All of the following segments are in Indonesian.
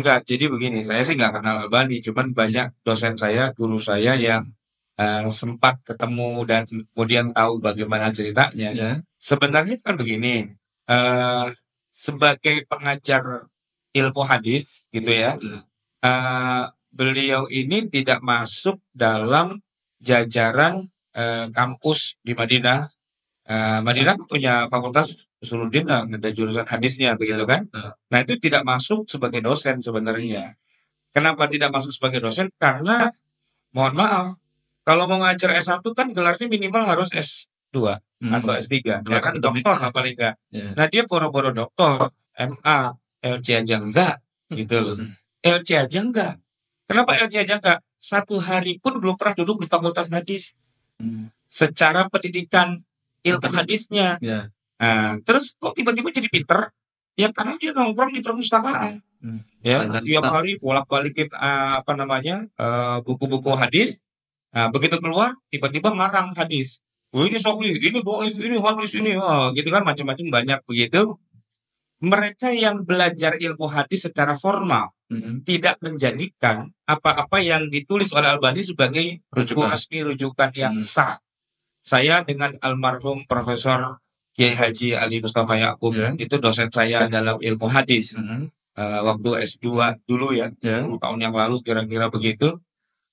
Enggak, jadi begini, saya sih nggak kenal Albani, cuman banyak dosen saya, guru saya yang sempat ketemu dan kemudian tahu bagaimana ceritanya. Ya. Sebenarnya kan begini, eh sebagai pengajar ilmu hadis gitu ya, eh beliau ini tidak masuk dalam jajaran kampus di Madinah. Madinah punya fakultas Usuluddin dan ada jurusan hadisnya begitu kan. Nah itu tidak masuk sebagai dosen sebenarnya. Kenapa tidak masuk sebagai dosen? Karena mohon maaf, kalau mau ngajar S1 kan gelarnya minimal harus S2 atau S3. Ya kan doktor apalagi enggak. Nah dia boro-boro doktor, MA, LC aja enggak gitu loh. LC aja enggak. Kenapa LC aja enggak? Satu hari pun belum pernah duduk di fakultas hadis. Secara pendidikan ilmu hadisnya. Ya. Nah, terus kok tiba-tiba jadi pinter? Ya karena dia nongkrong di perpustakaan. Ya, tiap hari bolak-balikin buku-buku hadis. Nah, begitu keluar tiba-tiba ngarang hadis. Oh, ini sahih, ini dhaif, ini hadis, ini gitu kan macam-macam banyak begitu. Mereka yang belajar ilmu hadis secara formal tidak menjadikan apa-apa yang ditulis oleh Albani sebagai resmi rujukan yang sah. Saya dengan almarhum Profesor Kiai Haji Ali Mustafa Ya'qub itu dosen saya dalam ilmu hadis. Waktu S2 dulu ya, 10 tahun yang lalu kira-kira begitu.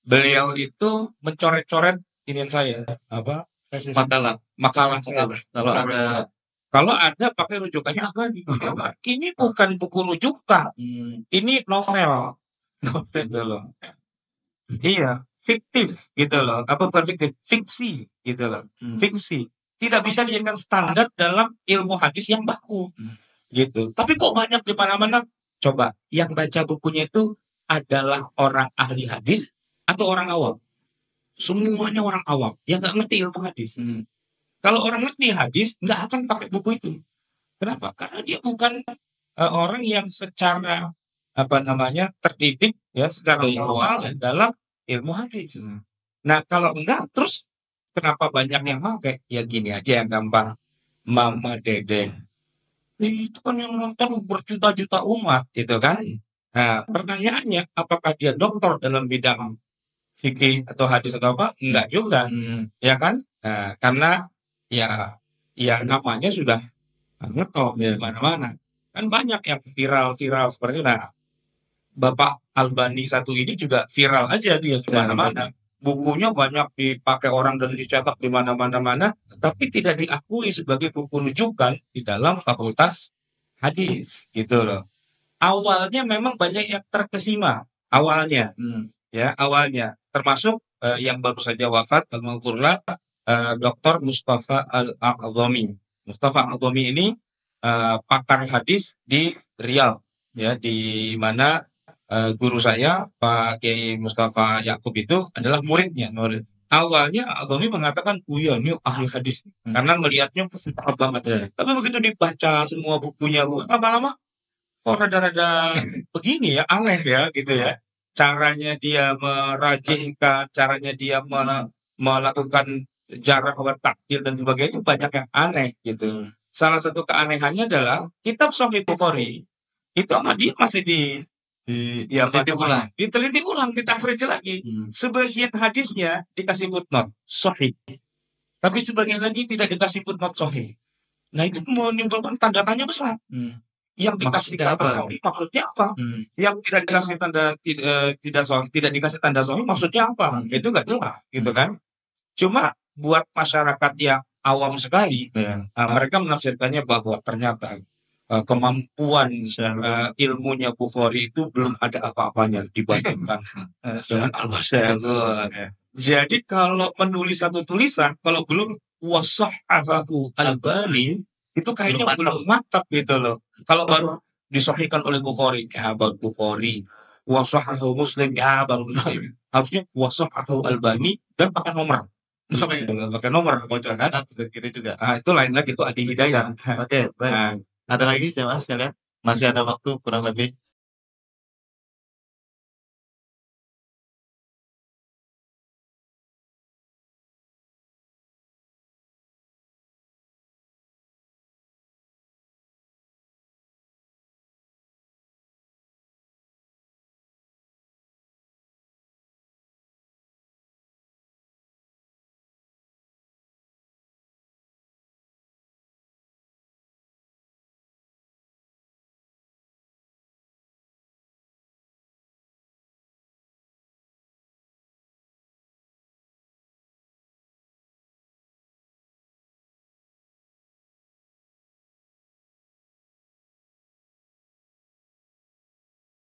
Beliau itu mencoret-coret ini saya makalah kalau ada pakai rujukannya apa nih? Ini bukan buku rujukan, ini novel gitu loh. Iya, fiktif gitu loh. Apa bukan fiktif? Fiksi gitu loh. Fiksi. Tidak bisa dijadikan standar dalam ilmu hadis yang baku. Gitu. Tapi kok banyak di mana-mana? Coba, yang baca bukunya itu adalah orang ahli hadis atau orang awam? Semuanya orang awam yang nggak ngerti ilmu hadis. Kalau orang ngerti hadis, nggak akan pakai buku itu. Kenapa? Karena dia bukan orang yang secara terdidik ya secara formal dalam ilmu hadis. Nah kalau enggak, terus kenapa banyak yang pakai? Ya gini aja yang gampang. Mama Dede itu kan yang nonton berjuta-juta umat gitu kan. Nah pertanyaannya, apakah dia doktor dalam bidang fikih atau hadis atau apa? Enggak juga, ya kan? Nah, karena ya namanya sudah ngetop di mana-mana. Kan banyak yang viral seperti itu. Nah, Bapak Albani satu ini juga viral aja dia di mana-mana. Bukunya banyak dipakai orang dan dicetak di mana-mana, tapi tidak diakui sebagai buku rujukan di dalam fakultas hadis, gitu loh. Awalnya memang banyak yang terkesima, awalnya, termasuk yang baru saja wafat, almarhumlah Dr. Mustafa Al-A'dhami. Mustafa Al-A'dhami ini pakar hadis di Riau, ya, di mana guru saya Pak Kiai Mustafa Ya'qub itu adalah muridnya. Awalnya Al-A'dhami mengatakan, iya ini ahli hadis, karena melihatnya pintar banget. Tapi begitu dibaca semua bukunya, lama-lama kok rada-rada begini ya, aneh ya gitu ya. Caranya dia merajihkan, caranya dia melakukan jarah wa takdir dan sebagainya, banyak yang aneh gitu. Salah satu keanehannya adalah kitab Sahih Bukhari itu sama dia masih diteliti ulang, ditafsir lagi. Sebagian hadisnya dikasih footnote sahih, tapi sebagian lagi tidak dikasih footnote sahih. Nah itu menimbulkan tanda tanya besar. Yang dikasih kata sahih maksudnya apa? Yang tidak dikasih tanda tidak dikasih tanda sahih maksudnya apa? Itu nggak jelas gitu kan. Cuma buat masyarakat yang awam sekali, mereka menafsirkannya bahwa ternyata kemampuan ilmunya Bukhari itu belum ada apa-apanya dibandingkan dengan Al-Basri. Jadi kalau menulis satu tulisan, kalau belum wasahhahu Albani, itu kayaknya belum mantap gitu loh. Kalau baru disahihkan oleh Bukhari, ya baru Bukhari. Wasahhahu Muslim, ya baru Muslim. Harusnya wasahhahu Albani dan pakai nomor. Pakai nomor kan? Kiri juga. Itu lain lagi, itu Adi Hidayat. Oke, baik. Ada lagi saya mas sekalian? Masih ada waktu kurang lebih